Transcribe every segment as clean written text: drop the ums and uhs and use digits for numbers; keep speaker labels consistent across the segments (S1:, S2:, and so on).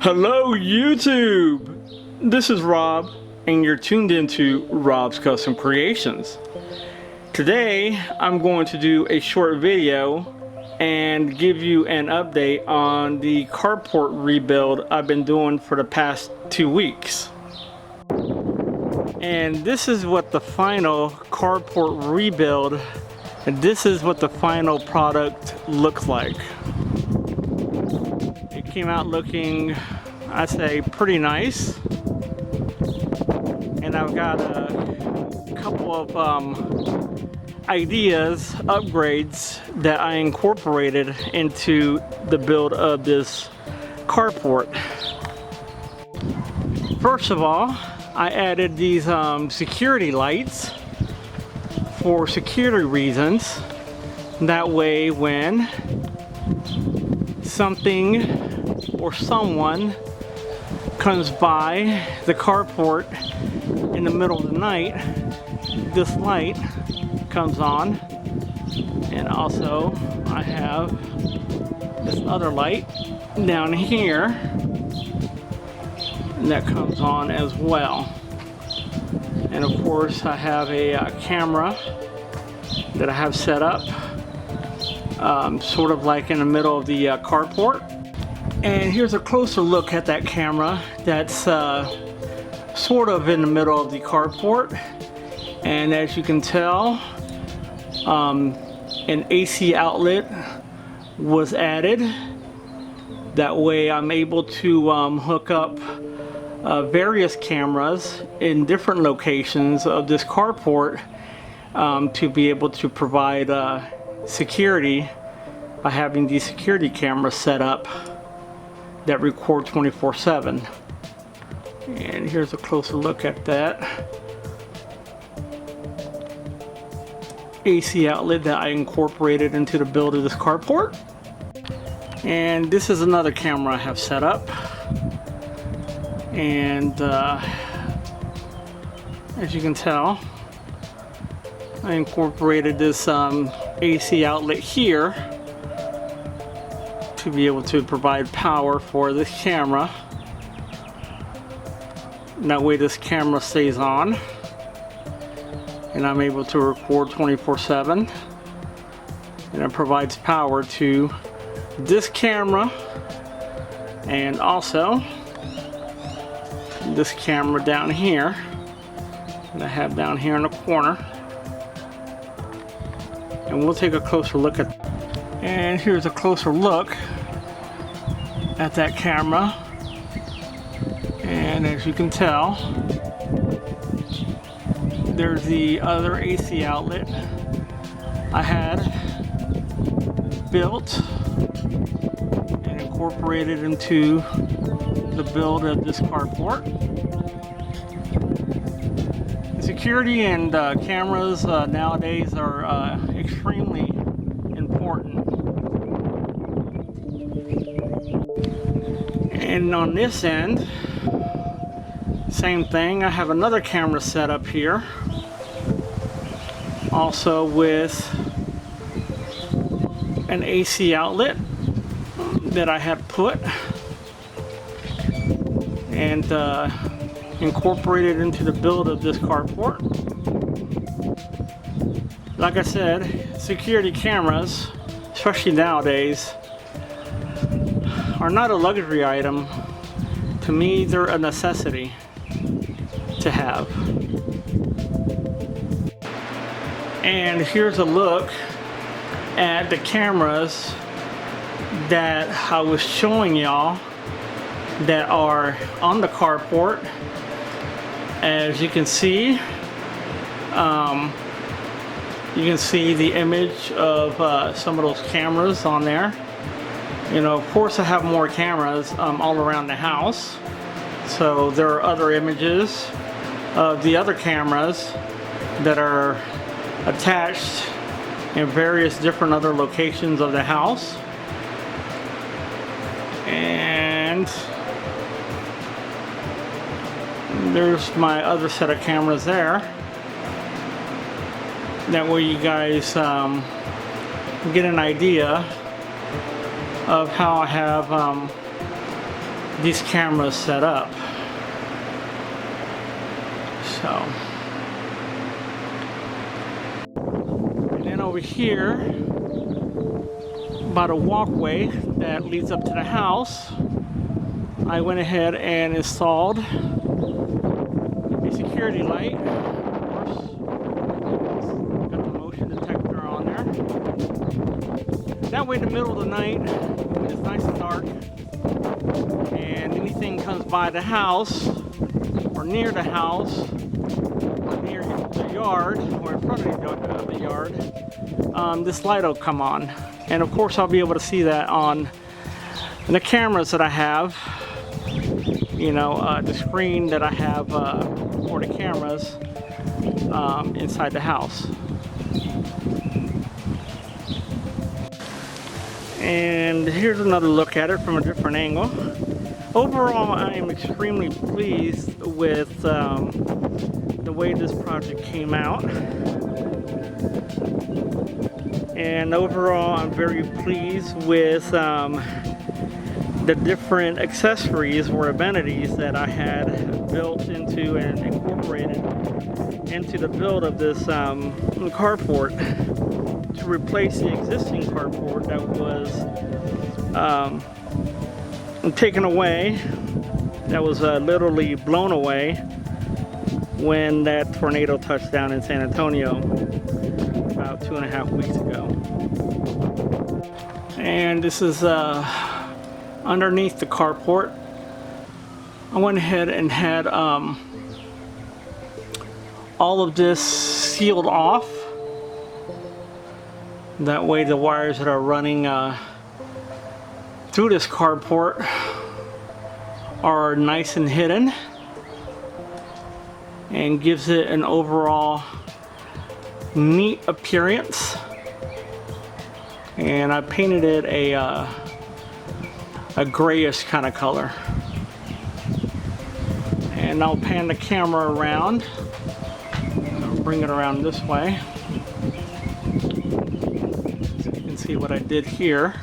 S1: Hello YouTube! This is Rob and you're tuned into Rob's Custom Creations. Today I'm going to do a short video and give you an update on the carport rebuild I've been doing for the past 2 weeks. And this is what the final carport rebuild, and this is what the final product looks like. It came out looking, I'd say, pretty nice. And I've got a couple of ideas, upgrades that I incorporated into the build of this carport. First of all, I added these security lights for security reasons. That way when something or someone comes by the carport in the middle of the night, this light comes on. And also I have this other light down here that comes on as well. And of course I have a camera that I have set up sort of like in the middle of the carport. And here's a closer look at that camera that's sort of in the middle of the carport. And as you can tell, an AC outlet was added. That way I'm able to hook up various cameras in different locations of this carport to be able to provide security by having these security cameras set up that record 24/7. And here's a closer look at that AC outlet that I incorporated into the build of this carport. And this is another camera I have set up. And as you can tell, I incorporated this AC outlet here to be able to provide power for this camera. And that way this camera stays on and I'm able to record 24/7, and it provides power to this camera and also this camera down here that I have down here in the corner. And we'll take a closer look at, and here's a closer look at that camera. And as you can tell, there's the other AC outlet I had built and incorporated into the build of this carport. Security and cameras nowadays are extremely important. And on this end, same thing. I have another camera set up here, also with an AC outlet that I had put and incorporated into the build of this carport. Like I said, security cameras, especially nowadays, are not a luxury item. To me, they're a necessity to have. And here's a look at the cameras that I was showing y'all that are on the carport. As you can see the image of some of those cameras on there. You know, of course I have more cameras all around the house, so there are other images of the other cameras that are attached in various different other locations of the house. And there's my other set of cameras there. That way you guys get an idea of how I have these cameras set up. So, and then over here, by the walkway that leads up to the house, I went ahead and installed a security light. Of course, got the motion detector on there. That way, in the middle of the night, when it's nice and dark, and anything comes by the house, or near the house, or near the yard, or in front of the yard, this light will come on. And of course, I'll be able to see that on the cameras that I have. You know, the screen that I have for the cameras inside the house. And here's another look at it from a different angle. Overall, I am extremely pleased with the way this project came out. And overall, I'm very pleased with the different accessories or amenities that I had built into and incorporated into the build of this carport to replace the existing carport that was taken away, that was literally blown away when that tornado touched down in San Antonio about 2.5 weeks ago. And this is underneath the carport. I went ahead and had all of this sealed off. That way the wires that are running through this carport are nice and hidden, and gives it an overall neat appearance. And I painted it a grayish kind of color. And I'll pan the camera around. I'll bring it around this way, so you can see what I did here.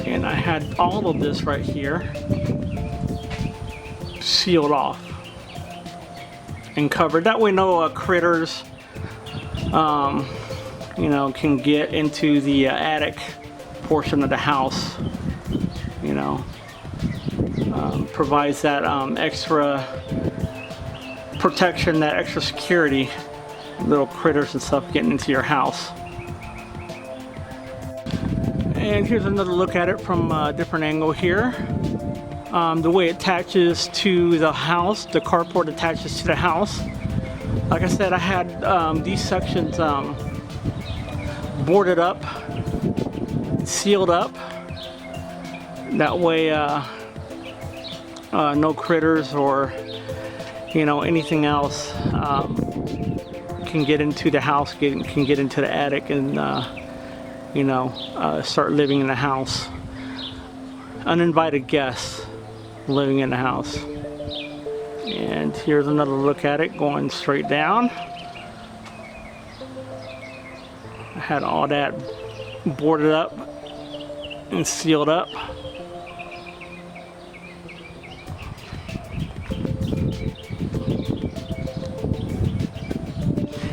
S1: And I had all of this right here sealed off and covered. That way no critters you know, can get into the attic portion of the house. You know, provides that extra protection, that extra security, little critters and stuff getting into your house. And here's another look at it from a different angle here. The way it attaches to the house, the carport attaches to the house. Like I said, I had these sections boarded up, sealed up. That way no critters or, you know, anything else can get into the house, can get into the attic and you know, start living in the house. Uninvited guests living in the house. And here's another look at it going straight down. I had all that boarded up and sealed up.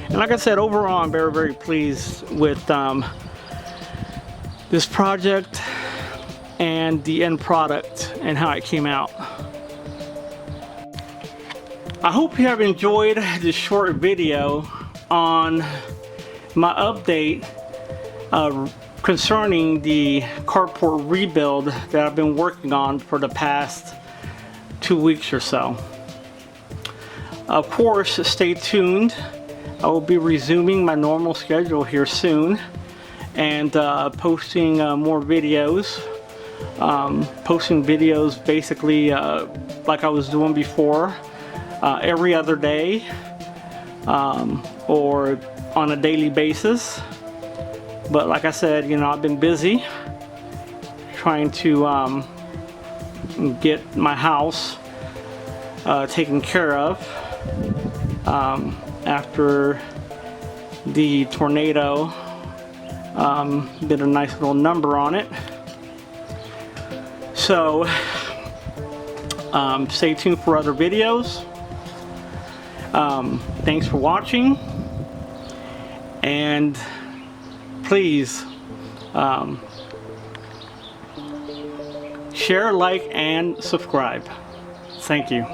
S1: And like I said, overall, I'm very, very pleased with this project and the end product and how it came out. I hope you have enjoyed this short video on my update concerning the carport rebuild that I've been working on for the past 2 weeks or so. Of course, stay tuned. I will be resuming my normal schedule here soon and posting more videos. Posting videos basically like I was doing before, every other day or on a daily basis. But like I said, you know, I've been busy trying to get my house taken care of after the tornado did a nice little number on it. So So stay tuned for other videos. Thanks for watching, and please share, like, and subscribe. Thank you.